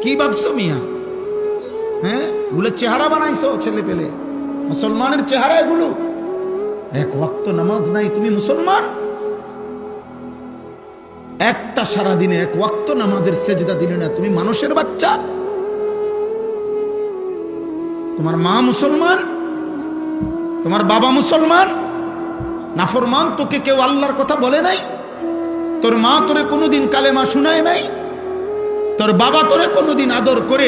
কি ভাবছো মিয়া? হ্যাঁ, গুলো চেহারা বানাইছো ছেলে পেলে, মুসলমানের চেহারা এগুলো। এক ওয়াক্ত নামাজ নাই, তুমি মুসলমান? একটা সারাদিনে এক ওয়াক্ত নামাজের সেজদা দিলে না, তুমি মানুষের বাচ্চা? তোমার মা মুসলমান, তোমার বাবা মুসলমান, নাফরমান তোকে কেউ আল্লাহর কথা বলে নাই? তোর মা তোরে কোনোদিন কালেমা শুনায় নাই? তোর বাবা তোরে কোনোদিন আদর করে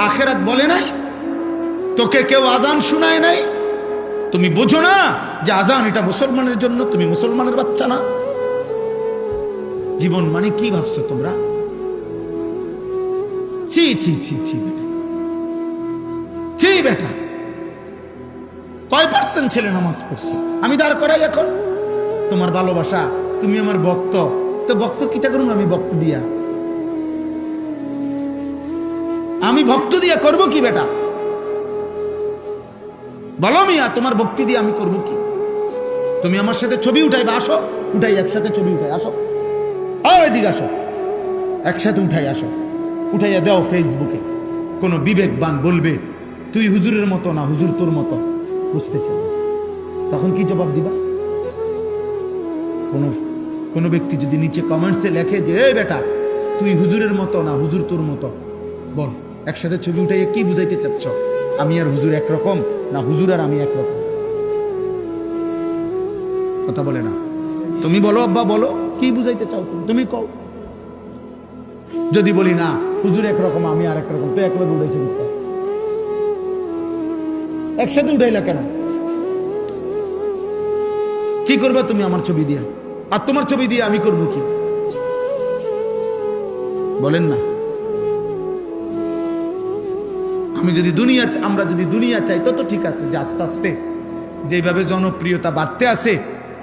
আখেরাত বলে নাই? তোকে কেউ আজান শুনায় নাই? তুমি বোঝো না যে আজান এটা মুসলমানের জন্য? তুমি মুসলমানের বাচ্চা না? জীবন মানে কি ভাবছো তোমরা? ছি ছি ছি ছি বেটা, ছি বেটা। কয় পার্সেন্ট ছেলে নামাজ পড়ছে? আমি দাঁড় করাই এখন। তোমার ভালোবাসা, তুমি আমার ভক্ত, তো ভক্ত কিতা করুন? আমি ভক্ত দিয়া, আমি ভক্ত দিয়া করব কি বেটা? বলো মিয়া, তোমার ভক্তি দিয়ে আমি করব কি? তুমি আমার সাথে ছবি উঠাইবা, আসো, উঠাই একসাথে ছবি উঠাই, আসো, এদিকে আসো, একসাথে উঠাই, আসো, উঠাইয়া দাও ফেসবুকে। কোন বিবেকবান বলবে তুই হুজুরের মতো না, হুজুর তোর মতো, বুঝতে চাই। তখন কি জবাব দিবা? কোন ব্যক্তি যদি নিচে কমেন্টসে লেখে যে এই বেটা তুই হুজুরের মতো না, হুজুর তোর মতো, বল একসাথে ছবি উঠাইয়া কি বুঝাইতে চাচ্ছ? আমি আর হুজুর একরকম না, হুজুর আর আমি একরকম? কথা বলে না। তুমি বলো আব্বা, বলো কি বুঝাইতে চাও তুমি কও। যদি বলি না হুজুর একরকম আমি আর একরকম, তো একলগে উঠাইছে, একসাথে উঠাইলা কেন? কি করবা তুমি আমার ছবি দিয়ে? আর তোমার ছবি দিয়ে আমি করবো কি? বলেন না। আমরা যদি দুনিয়া চাই তত ঠিক আছে, যে আস্তে আস্তে যেভাবে জনপ্রিয়তা বাড়তে আছে,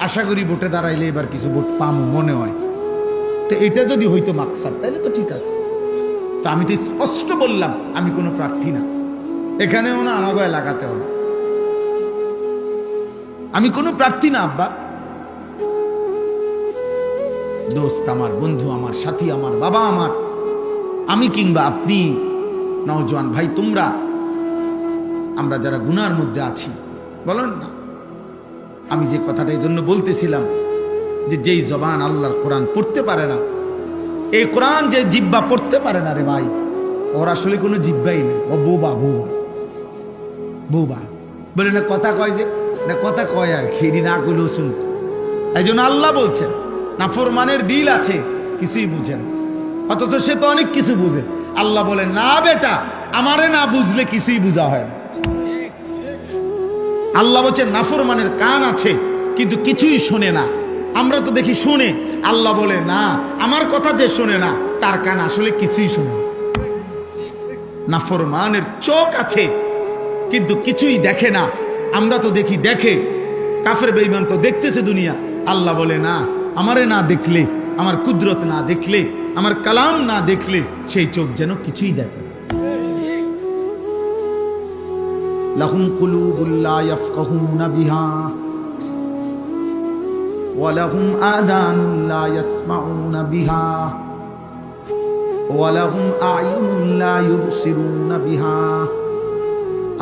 আশা করি ভোটে দাঁড়াইলে এবার কিছু ভোট পাবো মনে হয়। তো এটা যদি হইতো মাকসাদ, তাহলে তো ঠিক আছে। তো আমি তো স্পষ্ট বললাম আমি কোনো প্রার্থী না, এখানেও না, আমাকে লাগাতেও না, আমি কোনো প্রার্থী না আব্বা। দোস্ত আমার, বন্ধু আমার, সাথী আমার, বাবা আমার, আমি কিংবা আপনি, নওজোয়ান ভাই তোমরা, আমরা যারা গুনার মধ্যে আছি, বলেন না। আমি যে কথাটা এই জন্য বলতেছিলাম যে যেই জবান আল্লাহর কোরআন পড়তে পারে না, এই কোরআন যে জিব্বা পড়তে পারে না রে ভাই, ওর আসলে কোনো জিব্বাই নেই। ও বোবা, বোবা, বোবা। বলে না কথা কয়, যে না কথা কয় আর খেরি না করলেও শুনত। এই জন্য আল্লাহ বলছেন নাফরমানের দিল আছে, কিছুই বুঝে না, অথচ সে তো অনেক কিছু বুঝে। আল্লাহ বলে না বেটা, আমারে না বুঝলে কিছুই বোঝা হয় না। আল্লাহ বলছে নাফরমানের কান আছে কিন্তু কিছুই শোনে না। আমরা তো দেখি শোনে, আল্লাহ বলে না, আমার কথা যে শোনে না তার কান আসলে কিছুই শোনে না। নাফরমানের চোখ আছে কিন্তু কিছুই দেখে না, আমরা তো দেখি দেখে। কাফের বেঈমান তো দেখতেছে দুনিয়া। আল্লাহ বলে না, আমারে না দেখলে, আমার কুদরত না দেখলে, আমার কালাম না দেখলে সেই চোখ যেন কিছুই দেখে। লাহুম কুলুবুল লা ইয়াফকাহুনা বিহা ওয়া লাহুম আযানুন লা ইয়াসমাউনা বিহা ওয়া লাহুম আ'য়ুনুন লা ইউবসিরুনা বিহা।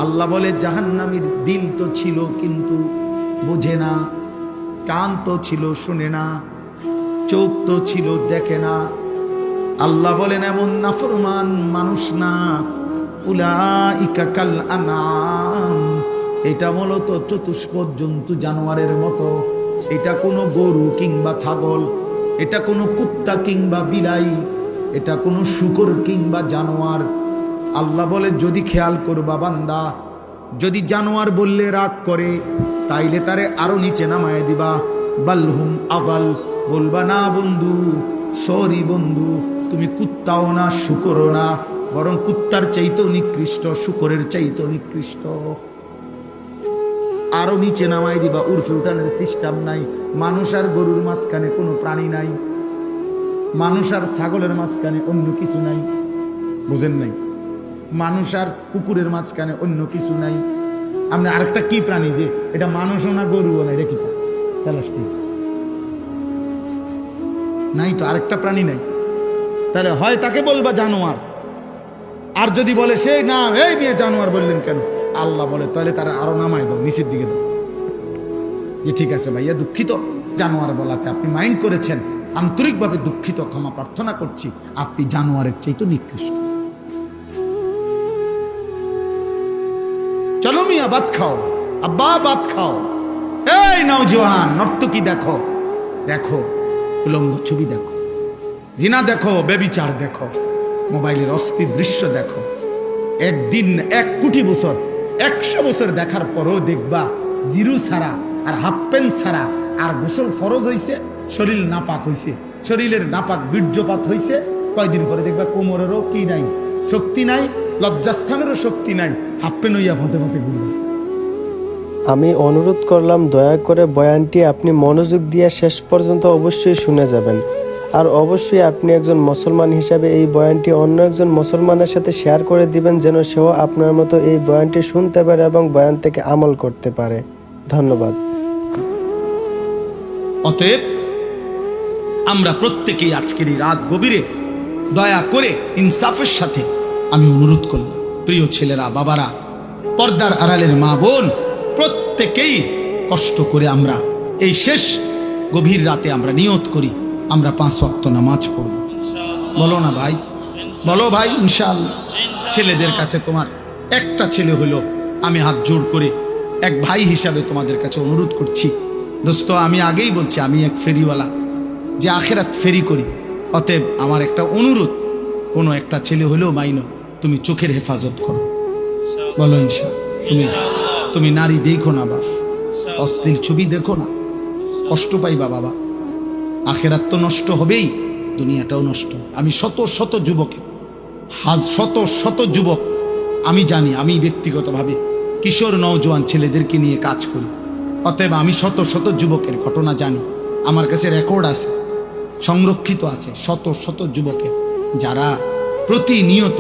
আল্লাহ বলে জাহান্নামীর দিল তো ছিল কিন্তু বোঝে না, কান তো ছিল শুনে না, চোখ তো ছিল দেখে না। আল্লাহ বলেন এমন নাফরমান মানুষ না, উলাইকা কাল আনআম, এটা মূলত চতুষ্পদ জন্তু, জানোয়ারের মতো। এটা কোনো গরু কিংবা ছাগল, এটা কোনো কুত্তা কিংবা বিলাই, এটা কোনো শূকর কিংবা জানোয়ার। আল্লাহ বলে যদি খেয়াল করবা বান্দা, যদি জানোয়ার বললে রাগ করে তাইলে তারে আরো নিচে নামায় দিবা। বালহুম আগাল, বলবা না বন্ধু, সরি বন্ধু, তুমি কুত্তাও না শূকরও না, বরং কুত্তার চাইতেও নিকৃষ্ট, শূকরের চাইতেও নিকৃষ্ট। আরো নিচে নামাই দিবা। উর্ফে উঠানের সিস্টেম নাই। মানুষ আর গরুর মাঝখানে কোনো প্রাণী নাই, মানুষ আর ছাগলের মাঝখানে অন্য কিছু নাই, বুঝেন নাই? মানুষ আর কুকুরের মাঝখানে অন্য কিছু নাই। আপনি আরেকটা কি প্রাণী যে এটা মানুষও না গরুও না, এটা কি প্লাস্টিক নাই তো, আরেকটা প্রাণী নাই। তাহলে হয় তাকে বলবা জানোয়ার, আর যদি বলে সে না, এই মেয়ে জানোয়ার বললেন কেন, আল্লাহ বলে তাহলে তারা আরো নামায় দাও, নিচের দিকে দাও, যে ঠিক আছে ভাইয়া দুঃখিত, জানোয়ার বলাতে আপনি মাইন্ড করেছেন, আন্তরিকভাবে দুঃখিত, ক্ষমা প্রার্থনা করছি, আপনি জানোয়ারের চাইতে নিকৃষ্ট। চলো মিয়া ভাত খাও, আব্বা ভাত খাও। এই নওজোয়ান নর্তকী দেখো, দেখো উলঙ্গ ছবি দেখো, জিনা দেখো, বেবিচার দেখো, মোবাইলের অস্থির দৃশ্য দেখো। একদিন 1 কোটি বছর 100 বছর দেখার পরও দেখবা জিরু ছাড়া আর হাফ প্যান্ট ছাড়া আর গোসল ফরজ হইছে, শরীর নাপাক হইছে, শরীরের নাপাক বীর্যপাত হইছে, কয়দিন পরে দেখবা কোমরেরও কি নাই, শক্তি নাই, লজ্জাস্থানেরও শক্তি নাই, হাফ প্যান্ট হইয়া ফতে ফতে ঘুরবে। আমি অনুরোধ করলাম দয়া করে বয়ানটি আপনি মনোযোগ দিয়ে শেষ পর্যন্ত অবশ্যই শুনে যাবেন, আর অবশ্যই আপনি একজন মুসলমান হিসাবে এই বয়ানটি অন্য একজন মুসলমানের সাথে শেয়ার করে দিবেন, যেন সেও আপনার মতো এই বয়ানটি শুনতে পারে এবং বয়ান থেকে আমল করতে পারে। ধন্যবাদ। অতএব আমরা প্রত্যেকেই আজকের এই রাত গভীরে দয়া করে ইনসাফের সাথে আমি অনুরোধ করলাম, প্রিয় ছেলেরা, বাবারা, পর্দার আড়ালের মা বোন, প্রত্যেকেই কষ্ট করে আমরা এই শেষ গভীর রাতে আমরা নিয়ত করি আমরা 5 ওয়াক্ত নামাজ পড়ব। বলো না ভাই, বলো ভাই ইনশাআল্লাহ। ছেলেদের কাছে তোমার একটা ছেলে হলো, আমি হাত জোড় করে এক ভাই হিসাবে তোমাদের কাছে অনুরোধ করছি, দোস্ত আমি আগেই বলছি আমি এক ফেরিওয়ালা, যে আখেরাত ফেরি করি। অতএব আমার একটা অনুরোধ, কোনো একটা ছেলে হলেও মাইনো, তুমি চোখের হেফাজত করো। বলো ইনশাআল্লাহ। তুমি নারী দেখো না বাপ, অশ্লীল ছবি দেখো না, কষ্ট পাইবা বাবা, আখেরাত তো নষ্ট হবেই, দুনিয়াটাও নষ্ট। আমি শত শত যুবকে, শত শত যুবক আমি জানি, আমি ব্যক্তিগতভাবে কিশোর নওজোয়ান ছেলেদেরকে নিয়ে কাজ করি, অতএব আমি শত শত যুবকের ঘটনা জানি, আমার কাছে রেকর্ড আছে, সংরক্ষিত আছে, শত শত যুবকের যারা প্রতিনিয়ত,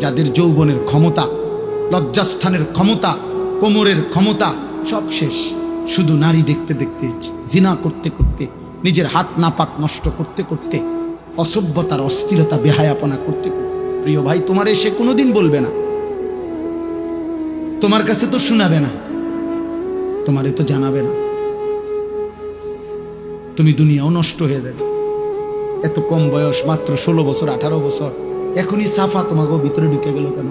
যাদের যৌবনের ক্ষমতা, লজ্জাস্থানের ক্ষমতা, কোমরের ক্ষমতা সব শেষ, শুধু নারী দেখতে দেখতে, জিনা করতে করতে, নিজের হাত নাপাক নষ্ট করতে করতে, অসভ্যতার অস্থিরতা বেহায়াপনা করতে করতে। প্রিয় ভাই, তোমার এসে কোনোদিন বলবে না, তোমার কাছে তো শোনাবে না, তোমারে তো জানাবে না, তুমি দুনিয়াও নষ্ট হয়ে যাবে। এত কম বয়স, মাত্র 16 বছর 18 বছর, এখনই সাফা তোমাকে ভিতরে ঢুকে গেল কেন?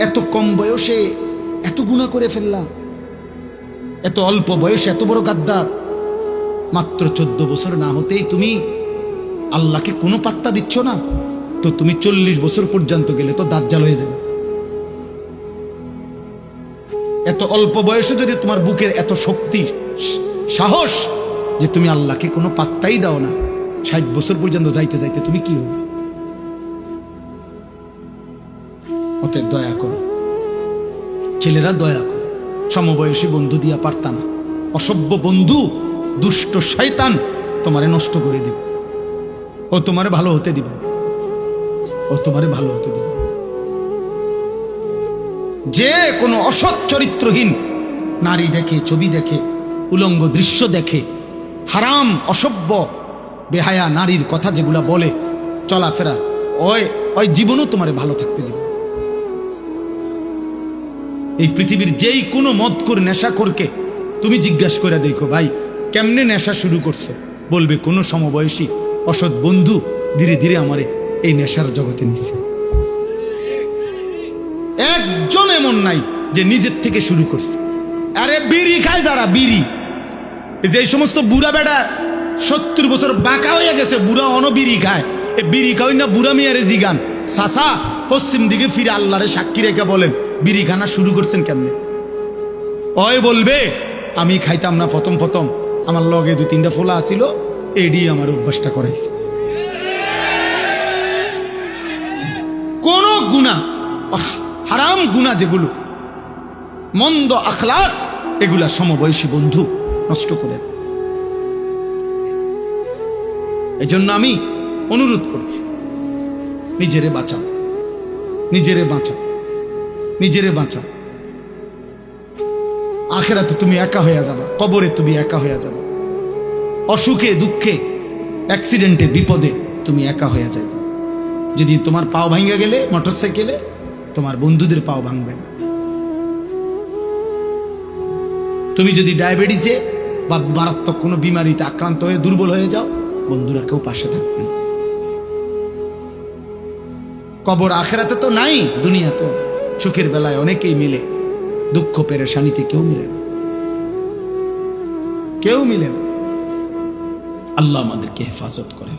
এত কম বয়সে এত গুনাহ করে ফেললাম, এত অল্প বয়সে এত বড় গাদ্দার। মাত্র 14 বছর না হতেই তুমি আল্লাহকে কোনো পাত্তা দিচ্ছ না, তো তুমি 40 বছর পর্যন্ত গেলে তো দাজ্জাল হয়ে যাবে। এত অল্প বয়সে যদি তোমার বুকের এত শক্তি, সাহস, যে তুমি আল্লাহকে কোনো পাত্তাই দাও না, 60 বছর পর্যন্ত যাইতে যাইতে তুমি কি হবে? অতএব দয়া করো ছেলেরা, দয়া করো, সমবয়সী বন্ধু দিয়া পারতা না, অসভ্য বন্ধু, দুষ্ট শয়তান তোমারে নষ্ট করে দিবে, ও তোমারে ভালো হতে দিবে, ও তোমারে ভালো হতে দিবে। যে কোনো অসৎ চরিত্রহীন নারী দেখে, ছবি দেখে, উলঙ্গ দৃশ্য দেখে, হারাম অসভ্য বেহায়া নারীর কথা যেগুলা বলে, চলাফেরা, ওই জীবনও তোমারে ভালো থাকতে দিবে। এই পৃথিবীর যেই কোনো মদখোর নেশাখোরকে তুমি জিজ্ঞাসা করে দেখো, ভাই কেমনে নেশা শুরু করছে, বলবে কোনো সমবয়সী অসৎ বন্ধু ধীরে ধীরে আমারে এই নেশার জগতে নিছে। একজন এমন নাই যে নিজের থেকে শুরু করছে। আরে বিড়ি খায় যারা, বিড়ি, যে সমস্ত বুড়া বেড়া 70 বছর বাঁকা হয়ে গেছে, বুড়া বিড়ি খায়, এ বিড়ি খাওয়াই না বুড়া মিয়ারে জিগান, সাসা পশ্চিম দিকে ফিরে আল্লাহরে সাক্ষী রেখে বলেন বিড়ি খানা শুরু করছেন কেমনে? ওই বলবে আমি খাইতাম না প্রথম প্রথম, আমার লগে 2-3টা ফোলা আসিল, এডি আমার অভ্যাসটা করাইছে। কোন গুনাহ, হারাম গুনাহ যেগুলো, মন্দ আখলাক, এগুলা সমবয়সী বন্ধু নষ্ট করে দেয়। এই জন্য আমি অনুরোধ করছি, নিজেরে বাঁচাও, নিজেরে বাঁচাও, নিজেরে বাঁচাও। আখেরাতে তুমি একা হয়ে যাবা, কবরে তুমি একা হয়ে যাবা, অসুখে দুঃখে অ্যাক্সিডেন্টে বিপদে তুমি একা হয়ে যাবে। যদি তোমার পাও ভাঙে গেলে মোটরসাইকেলে, তোমার বন্ধুদের পাও ভাঙবে না। তুমি যদি ডায়াবেটিসে বা মারাত্মক কোনো বিমারিতে আক্রান্ত হয়ে দুর্বল হয়ে যাও, বন্ধুরা কেউ পাশে থাকবে না। কবর আখেরাতে তো নাই, দুনিয়া তো সুখের বেলায় অনেকেই মিলে, দুঃখ পেরেশানিতে কেউ মিলে না, কেউ মিলে না। আল্লাহ আমাদেরকে হেফাজত করেন,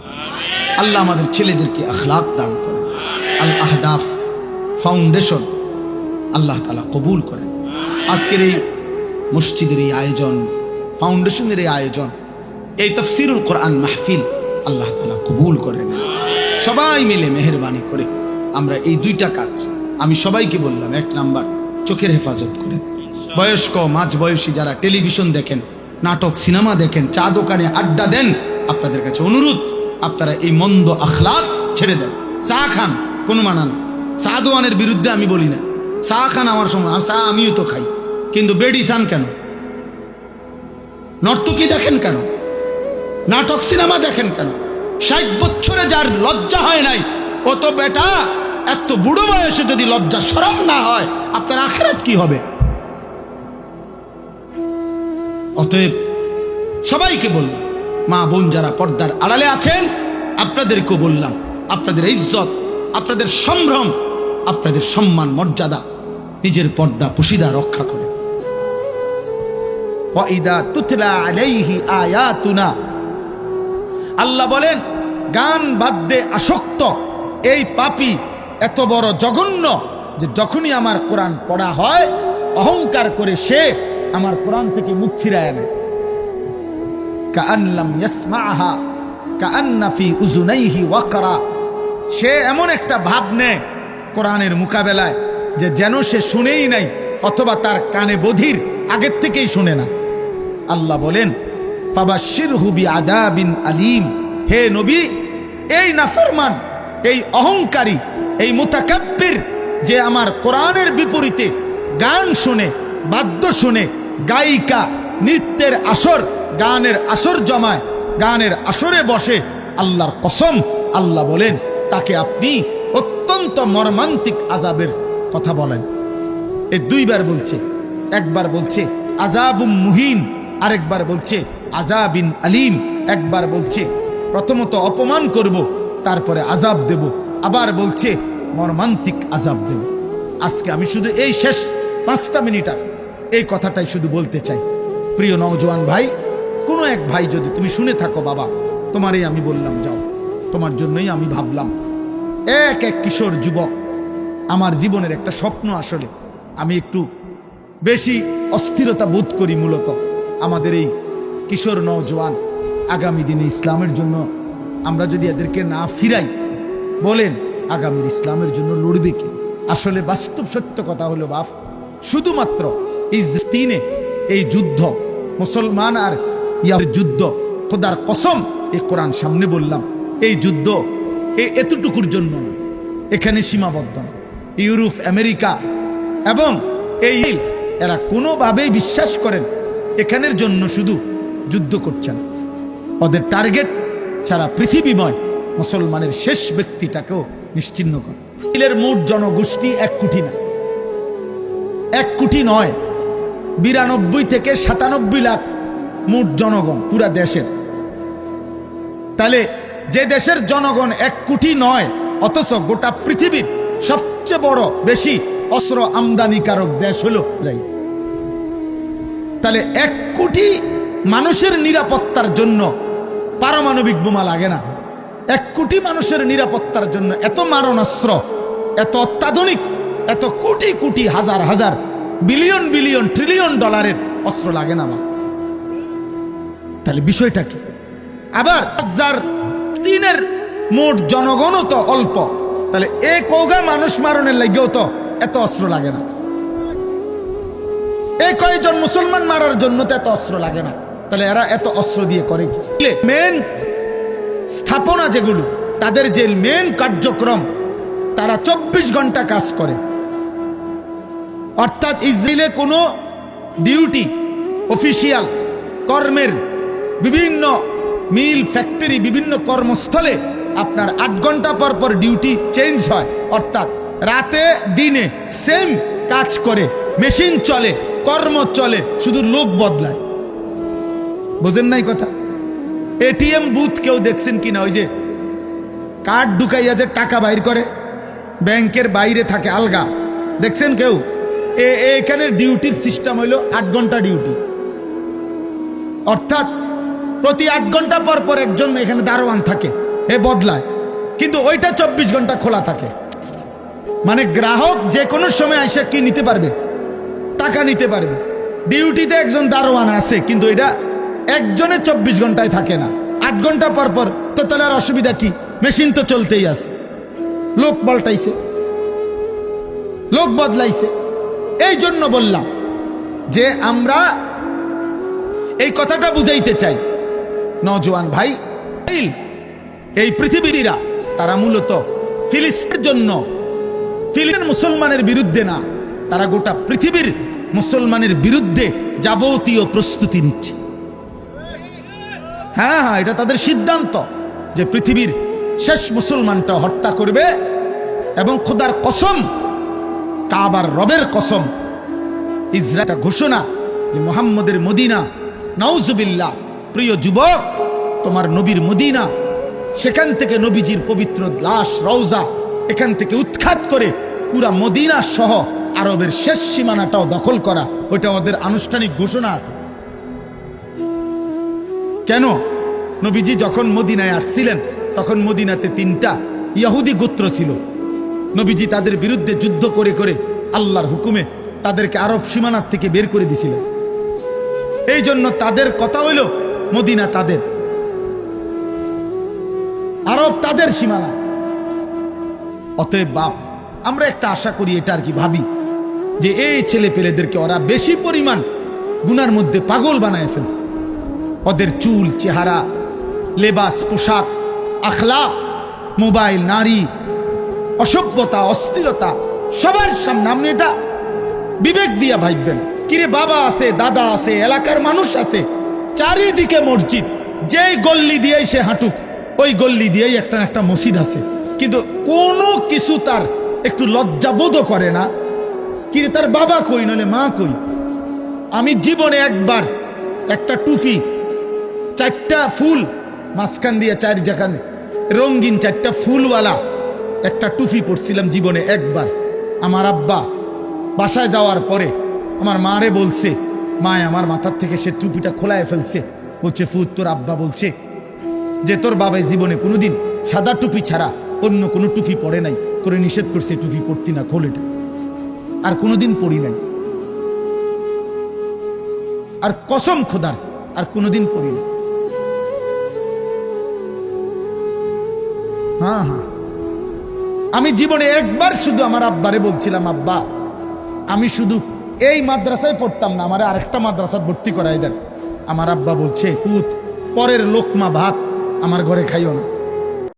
আল্লাহ আমাদের ছেলেদেরকে আখলাক দান করেন। আল আহদাফ ফাউন্ডেশন আল্লাহ তাআলা কবুল করেন। আজকের এই মসজিদের এই আয়োজন, ফাউন্ডেশনের এই আয়োজন, এই তাফসীরুল কোরআন মাহফিল আল্লাহ তাআলা কবুল করেন। সবাই মিলে মেহেরবানি করে আমরা এই দুইটা কাজ আমি সবাইকে বললাম। এক নাম্বার, চোখের হেফাজত করেন। বয়স্ক মাঝ বয়সী যারা টেলিভিশন দেখেন, নাটক সিনেমা দেখেন, চা দোকানে আড্ডা দেন, আপনাদের কাছে অনুরোধ, আপনারা এই মন্দ আখলাক ছেড়ে দেন। চা খান, কোনো মানান, চা দোয়ানের বিরুদ্ধে আমি বলি না, চা খান আমার সময়, চা আমিও তো খাই, কিন্তু বেডি চান কেন? নর্তকী দেখেন কেন? নাটক সিনেমা দেখেন কেন? 60 বছরে যার লজ্জা হয় নাই, ও তো বেটা এত বুড়ো বয়সে যদি লজ্জা শরম না হয়, আপনার আখিরাত কি হবে? অতএব সবাইকে বললাম, মা বোন যারা পর্দার আড়ালে আছেন, আপনাদেরকেও বললাম, আপনাদের ইজ্জত, আপনাদের সম্ভ্রম, আপনাদের সম্মান মর্যাদা, নিজের পর্দা পুশিদা রক্ষা করে। ওয়াইদা তুতলা আলাইহি আয়াতুনা, আল্লাহ বলেন গান বাদ্যে আসক্ত এই পাপী এত বড় জঘন্য যে যখনই আমার কোরআন পড়া হয় অহংকার করে সে আমার কোরআন থেকে মুখ ফিরায় নেয়। কাআন লাম ইয়াসমাআহা কাআন্না ফি উযুনাইহি ওয়াকরা, সে এমন একটা ভাব নেয় কোরআনের মোকাবেলায় যে যেন সে শুনেই নাই, অথবা তার কানে বধির, আগের থেকেই শুনে না। আল্লাহ বলেন ফাবাশশিরহু বিআযাবিন আলীম, হে নবী, এই নাফরমান, এই অহংকারী, এই মুতাকাব্বির যে আমার কোরআনের বিপরীতে গান শুনে, বাদ্য শুনে, গায়িকা, নৃত্যের আসর, গানের আসর জমায়, গানের আসরে বসে, আল্লাহর কসম, আল্লাহ বলেন তাকে আপনি অত্যন্ত মর্মান্তিক আযাবের কথা বলেন। এই দুইবার বলছে, একবার বলছে আযাবুম মুহিন, আরেকবার বলছে আযাবিন আলীম। একবার বলছে প্রথমত অপমান করব, তারপরে আযাব দেব, আবার বলছে মর্মান্তিক আযাব দেব। আজকে আমি শুধু এই শেষ 5টা মিনিট এই কথাটাই শুধু বলতে চাই। প্রিয় নওজোয়ান ভাই, কোনো এক ভাই যদি তুমি শুনে থাকো, বাবা তোমারই আমি বললাম, যাও, তোমার জন্যই আমি ভাবলাম। এক এক কিশোর যুবক, আমার জীবনের একটা স্বপ্ন, আসলে আমি একটু বেশি অস্থিরতা বোধ করি মূলত আমাদের এই কিশোর নওজোয়ান আগামী দিনে ইসলামের জন্য আমরা যদি এদেরকে না ফিরাই, বলেন আগামীর ইসলামের জন্য লড়বে কি? আসলে বাস্তব সত্য কথা হলো বাপ, শুধুমাত্র ফিলিস্তিনে এই যুদ্ধ, মুসলমান আর ইয়ার যুদ্ধ, খোদার কসম, এই কোরআন সামনে বললাম, এই যুদ্ধ এতটুকুর জন্য না, এখানে সীমাবদ্ধ না। ইউরোপ, আমেরিকা এবং এই এরা কোনোভাবেই বিশ্বাস করেন এখানের জন্য শুধু যুদ্ধ করছেন, ওদের টার্গেট সারা পৃথিবীময় মুসলমানের শেষ ব্যক্তিটাকেও নিশ্চিহ্ন করে। ইসরায়েলের মোট জনগোষ্ঠী 1 কোটি না, 1 কোটি নয়, 92 থেকে 97 লাখ মোট জনগণ পুরা দেশের। তাহলে যে দেশের জনগণ 1 কোটি নয়, অথচ গোটা পৃথিবীর সবচেয়ে বড় বেশি অস্ত্র আমদানিকারক দেশ হলো ইসরায়েল। তাহলে 1 কোটি মানুষের নিরাপত্তার জন্য পারমাণবিক বোমা লাগে না। 1 কোটি মানুষের নিরাপত্তার জন্য এত মারণাস্ত্র, এত অত্যাধুনিক, এত কোটি কোটি, হাজার হাজার, বিলিয়ন বিলিয়ন, ট্রিলিয়ন ডলারের অস্ত্র লাগে না। তাহলে বিষয়টা কি? আবার তিনের মোট জনগণও তো অল্প, তাহলে এই কৌগা মানুষ মারণের লাগেও তো এত অস্ত্র লাগে না। এই কয়েকজন মুসলমান মারার জন্য তো এত অস্ত্র লাগে না, তাহলে এরা এত অস্ত্র দিয়ে করে কি? মেন স্থাপনা যেগুলো, তাদের যে মেন কার্যক্রম, তারা 24 ঘন্টা কাজ করে। অর্থাৎ ইসরায়েলে কোনো ডিউটি, অফিসিয়াল কর্মের, বিভিন্ন মিল, ফ্যাক্টরি, বিভিন্ন কর্মস্থলে আপনার 8 ঘন্টা পর পর ডিউটি চেঞ্জ হয়, অর্থাৎ রাতে দিনে সেম কাজ করে, মেশিন চলে, কর্ম চলে, শুধু লোক বদলায়। বুঝেন নাই কথা? এটিএম বুথ কেউ দেখছেন কিনা? ওই যে কার্ড ঢুকাইয়া যে টাকা বাইর করে, ব্যাংকের বাইরে থাকে আলগা, দেখছেন কেউ? এখানে ডিউটির সিস্টেম হইল 8 ঘন্টা ডিউটি, অর্থাৎ প্রতি 8 ঘন্টা পর পর একজন এখানে দারোয়ান থাকে, এ বদলায়, কিন্তু ওইটা 24 ঘন্টা খোলা থাকে। মানে গ্রাহক যে কোনো সময় এসে কি নিতে পারবে? টাকা নিতে পারবে। ডিউটিতে একজন দারোয়ান আছে, কিন্তু এটা একজনে 24 ঘন্টায় থাকে না, 8 ঘন্টা পর পর। তো তাহলে আর অসুবিধা কি? মেশিন তো চলতেই আছে, লোক পাল্টাইছে, লোক বদলাইছে। এই জন্য বললাম যে আমরা এই কথাটা বুঝাইতে চাই নওজোয়ান ভাই, এই পৃথিবীরা তারা মূলত ফিলিস্তিনের জন্য, ফিলিস্তিন মুসলমানের বিরুদ্ধে না, তারা গোটা পৃথিবীর মুসলমানের বিরুদ্ধে যাবতীয় প্রস্তুতি নিচ্ছে। হ্যাঁ হ্যাঁ, এটা তাদের সিদ্ধান্ত যে পৃথিবীর শেষ মুসলমানটা হত্যা করবে। এবং খোদার কসম, কাবার রবের কসম, ইসরায়েল ঘোষণা যে মুহাম্মদের মদিনা, নাউজুবিল্লাহ, প্রিয় যুবক, তোমার নবীর মদিনা, সেখান থেকে নবীজির পবিত্র লাশ রওজা এখান থেকে উৎখাত করে পুরা মদিনা সহ আরবের শেষ সীমানাটাও দখল করা, ওইটা ওদের আনুষ্ঠানিক ঘোষণা আছে। কেন? নবীজি যখন মদিনায় আসছিলেন তখন মদিনাতে 3টা ইহুদি গোত্র ছিল। নবীজি তাদের বিরুদ্ধে যুদ্ধ করে করে আল্লাহর হুকুমে তাদেরকে আরব সীমানার থেকে বের করে দিয়েছিলেন। এই জন্য তাদের কথা হইল মদিনা তাদের, আরব তাদের সীমানা। অতএব বাপ, আমরা একটা আশা করি, এটা আর কি ভাবি, যে এই ছেলে পেলেদেরকে ওরা বেশি পরিমাণ গুনার মধ্যে পাগল বানায় ফেলছে। ওদের চুল, চেহারা, লেবাস, পোশাক, আখলাক, মোবাইল, নারী, অসভ্যতা, অস্থিরতা, সবার সামনে আপনি এটা বিবেক দিয়া ভাববেন। কিরে, বাবা আছে, দাদা আছে, এলাকার মানুষ আছে, চারিদিকে মসজিদ, যেই গল্লি দিয়েই সে হাঁটুক ওই গল্লি দিয়েই একটা একটা মসজিদ আছে, কিন্তু কোনো কিছু তার একটু লজ্জাবোধও করে না। কিরে, তার বাবা কই, নলে মা কই? আমি জীবনে একবার একটা টুপি, 4টা ফুল মাঝখান দিয়ে 4 যেখানে রঙিন 4টা ফুলওয়ালা একটা টুপি পরছিলাম জীবনে একবার। আমার আব্বা বাসায় যাওয়ার পরে আমার মারে বলছে, মায় আমার মাথার থেকে সে টুপিটা খোলায় ফেলছে, বলছে, ফুত, তোর আব্বা বলছে যে তোর বাবাই জীবনে কোনোদিন সাদা টুপি ছাড়া অন্য কোনো টুপি পরে নাই, তোরে নিষেধ করছে টুপি পরতি না, খোল এটা। আর কোনোদিন পরি নাই, আর কসম খোদার আর কোনোদিন পরি না। হ্যাঁ হ্যাঁ, আমি জীবনে একবার শুধু আমার আব্বারে বলছিলাম, আব্বা আমি শুধু এই মাদ্রাসায় পড়তাম না, আমার আরেকটা মাদ্রাসায় ভর্তি করাই দেন। আমার আব্বা বলছে, ফুত, পরের লোকমা ভাত আমার ঘরে খাইও না।